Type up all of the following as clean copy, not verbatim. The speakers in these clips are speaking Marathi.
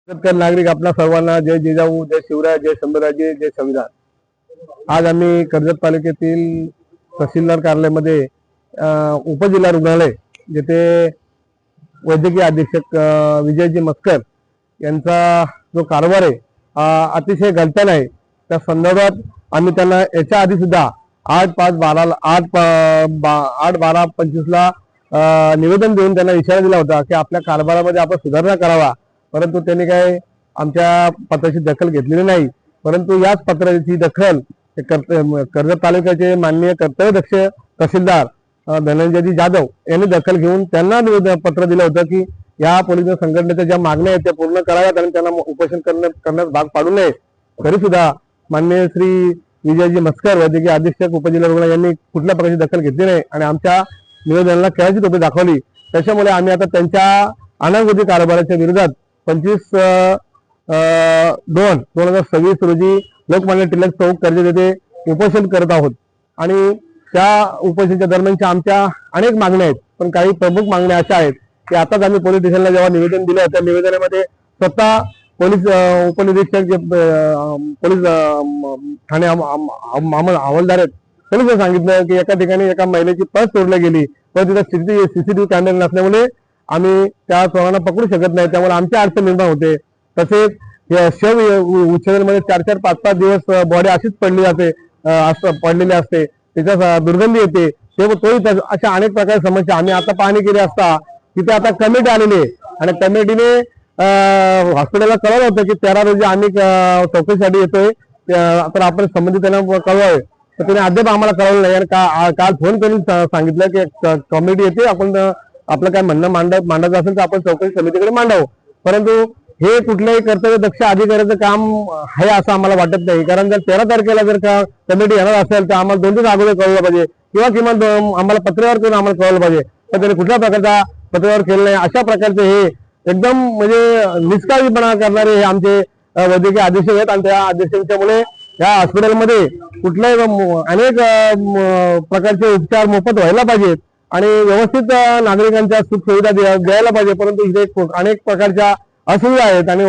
सत्कार नागरिक आपल्या सर्वांना जय जिजाऊ, जय शिवराय, जय शंभूराजे, जय संविधान। आज आम्ही कर्जत तालुक्यातील तहसीलदार कार्यालयामध्ये उपजिल्हा रुग्णालय जेथे वैद्यकीय अधीक्षक विजयजी मस्कर यांचा जो कारभार आहे अतिशय गलतान आहे। त्या संदर्भात आम्ही त्यांना याच्या आधी सुद्धा 8/12/25 निवेदन देऊन त्यांना इशारा दिला होता की आपल्या कारभारामध्ये आपण सुधारणा करावा, परंतु त्यांनी काय आमच्या पत्राची दखल घेतलेली नाही। परंतु याच पत्राची दखल कर्जत तालुक्याचे माननीय कर्तव्यदक्ष तहसीलदार धनंजयजी जाधव यांनी दखल घेऊन त्यांना पत्र दिलं होतं की या पोलीस संघटनेच्या ज्या मागण्या आहेत त्या पूर्ण कराव्यात आणि त्यांना उपोषण करण्यास भाग पाडू नये। तरी सुद्धा माननीय श्री विजयजी मस्कर वैद्यकीय अधीक्षक उपजिल्हा रुग्णालय यांनी कुठल्या प्रकारची दखल घेतली नाही आणि आमच्या निवेदनाला केळाची टोपी दाखवली। त्याच्यामुळे आम्ही आता त्यांच्या अनागोदी कारभाराच्या विरोधात 25/2/2026 रोजी लोकमान्य टिळक चौक कर्जत येथे उपोषण करत आहोत। आणि त्या उपोषणाच्या दरम्यानच्या आमच्या अनेक मागण्या आहेत, पण काही प्रमुख मागण्या अशा आहेत की आताच आम्ही पोलीस स्टेशनला जेव्हा निवेदन दिलं त्या निवेदनामध्ये स्वतः पोलीस उपनिरीक्षक जे पोलीस ठाणे हवालदार आहेत त्यांनी सांगितलं की एका ठिकाणी एका महिलेची पर्स चोरली गेली, पण तिथं सीसीटीव्ही कॅमेरा नसल्यामुळे आम्ही त्या चोरांना पकडू शकत नाही, त्यामुळे आमच्या अडचण निर्माण होते। तसेच शव उच्छेदनामध्ये 4-4, 5-5 दिवस बॉडी अशीच पडलेली असते, त्याच्या दुर्गंधी येते, तोही अशा अनेक प्रकारच्या समस्या आम्ही आता पाहणी केली असता तिथे आता कमिटी आलेली आहे आणि कमिटीने हॉस्पिटलला कळवलं होतं की 13 रोजी आम्ही चौकशीसाठी येतोय, तर आपण संबंधित त्यांना कळवावे, तर त्याने अद्याप आम्हाला कळवलं नाही। आणि काल फोन करून सांगितलं की कमिटी येते, आपण आपलं काय म्हणणं मांडायचं असेल तर आपण चौकशी समितीकडे मांडावं। परंतु हे कुठल्याही कर्तव्यदक्ष अधिकाऱ्याचं काम आहे असं आम्हाला वाटत नाही, कारण जर 13 तारखेला जर का कमिटी येणार असेल तर आम्हाला 2 दिवस अगोदर कळवलं पाहिजे किंवा किमान आम्हाला पत्रावर करून आम्हाला कळवलं पाहिजे, तर त्यांनी कुठल्या प्रकारचा पत्रावर केलं नाही। अशा प्रकारचे हे एकदम म्हणजे निष्काळजीपणा करणारे हे आमचे वैद्यकीय अधीक्षक आहेत आणि त्या अधीक्षकांच्यामुळे या हॉस्पिटलमध्ये कुठल्याही अनेक प्रकारचे उपचार मोफत व्हायला पाहिजेत आणि व्यवस्थित नागरिकांच्या सुख सुविधा द्यायला पाहिजे, परंतु इथे अनेक प्रकारच्या असुविधा आहेत आणि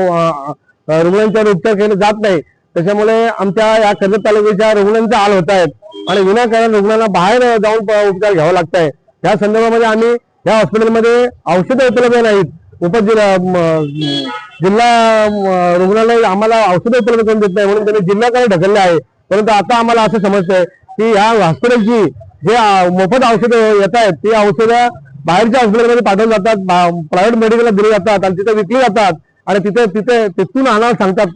रुग्णांच्यावर उपचार केले जात नाही। त्याच्यामुळे आमच्या या कर्जत तालुक्याच्या रुग्णांचे हाल होत आहेत आणि विनाकारण रुग्णांना बाहेर जाऊन उपचार घ्यावा लागत आहे। या संदर्भामध्ये आम्ही या हॉस्पिटलमध्ये औषधं उपलब्ध नाहीत, जिल्हा रुग्णालय आम्हाला औषधं उपलब्ध करून देत नाही म्हणून त्यांनी जिल्ह्याकडे ढकलले आहे। परंतु आता आम्हाला असं समजतंय की या हॉस्पिटलची जे मोफत औषधं येत आहेत ती औषधं बाहेरच्या हॉस्पिटलमध्ये पाठवली जातात, प्रायव्हेट मेडिकलला दिली जातात आणि तिथे विकली जातात आणि तिथून आणायला सांगतात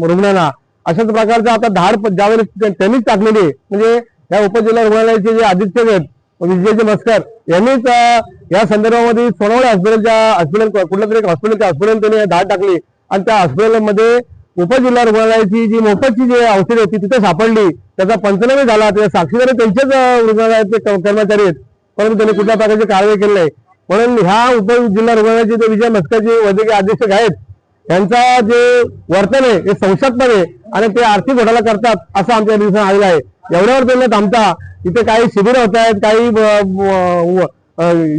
रुग्णांना। अशाच प्रकारचा आता धाड ज्यावेळेस त्यांनीच टाकलेली आहे, म्हणजे या उपजिल्हा रुग्णालयाचे जे अधीक्षक आहेत विजयजी मस्कर यांनीच या संदर्भामध्ये सोनवणे हॉस्पिटल कुठल्या तरी हॉस्पिटल त्यांनी धाड टाकली आणि त्या हॉस्पिटलमध्ये उपजिल्हा रुग्णालयाची जी मोफतची जी औषध होती तिथे सापडली, त्याचा पंचनामे झाला, त्याच्या साक्षीदार त्यांचेच रुग्णालयाचे कर्मचारी आहेत, परंतु त्यांनी कुठल्या प्रकारची कारवाई केली नाही। म्हणून ह्या उपजिल्हा रुग्णालयाचे जे विजय मस्कर जे वैद्यकीय अधीक्षक आहेत यांचा जे वर्तन आहे हे संशयास्पद आहे आणि ते आर्थिक घोटाळा करतात असं आमच्या दिवसात आलेलं आहे। एवढ्यावर त्यांना थांबता इथे काही शिबिर होत आहेत, काही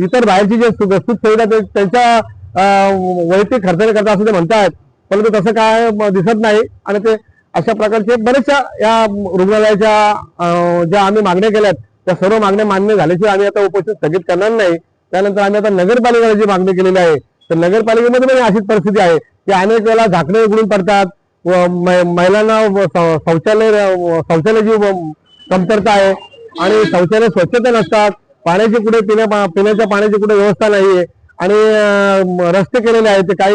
इतर बाहेरची जे सुख सुविधा त्यांच्या वैयक्तिक खर्चाने करतात असं ते म्हणतात, परंतु तसं काय दिसत नाही। आणि ते अशा प्रकारचे बरेचशा या रुग्णालयाच्या ज्या आम्ही मागण्या केल्यात त्या सर्व मागण्या मान्य झाल्याशिवाय आम्ही आता उपोषण स्थगित करणार नाही। त्यानंतर आम्ही आता नगरपालिकेला जी मागणी केलेली आहे तर नगरपालिकेमध्ये पण अशीच परिस्थिती आहे की अनेक वेळेला झाकणे उघडून पडतात, महिलांना शौचालयाची कमतरता आहे आणि शौचालय स्वच्छता नसतात, पाण्याची कुठे पिण्याच्या पाण्याची कुठे व्यवस्था नाहीये आणि रस्ते केलेले आहेत, ते काही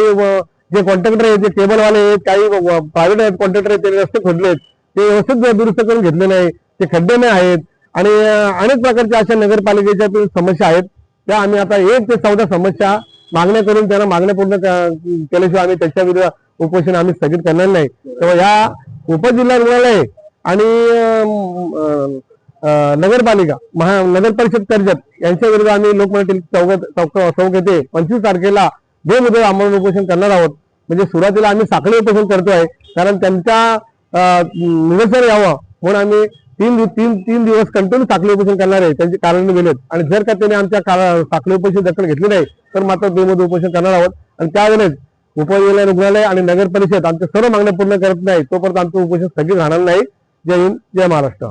जे कॉन्ट्रॅक्टर आहेत, जे केबलवाले आहेत, काही प्रायव्हेट कॉन्ट्रॅक्टर आहेत त्यांनी रस्ते खोदलेत, ते व्यवस्थित दुरुस्त करून घेतले नाही, ते खड्डे नाही आहेत आणि अनेक प्रकारच्या अशा नगरपालिकेच्या समस्या आहेत। त्या आम्ही आता 1 ते 14 समस्या मागण्या करून त्यांना मागण्या पूर्ण केल्याशिवाय आम्ही त्याच्या विरुद्ध उपोषण आम्ही स्थगित करणार नाही। तेव्हा या उपजिल्हा रुग्णालय आणि नगरपालिका नगर परिषद कर्जत यांच्या विरुद्ध आम्ही लोकमान्य चौक येथे 25 तारखेला बेमुदत आमरण उपोषण करणार आहोत। म्हणजे सुरुवातीला आम्ही साखळी उपोषण करतोय कारण त्यांच्या निदर्शन यावं म्हणून आम्ही 3 दिवस कंटिन्यू साखळी उपोषण करणार आहे, त्यांची कारण दिलेत आणि जर का त्यांनी आमच्या साखळी उपोषण दखल घेतली नाही तर मात्र बेमुदत उपोषण करणार आहोत। आणि त्यावेळेस उपजिल्हा रुग्णालय आणि नगर परिषद आमच्या सर्व मागण्या पूर्ण करत नाही तोपर्यंत आमचं उपोषण स्थगित राहणार नाही. जय हिंद, जय महाराष्ट्र.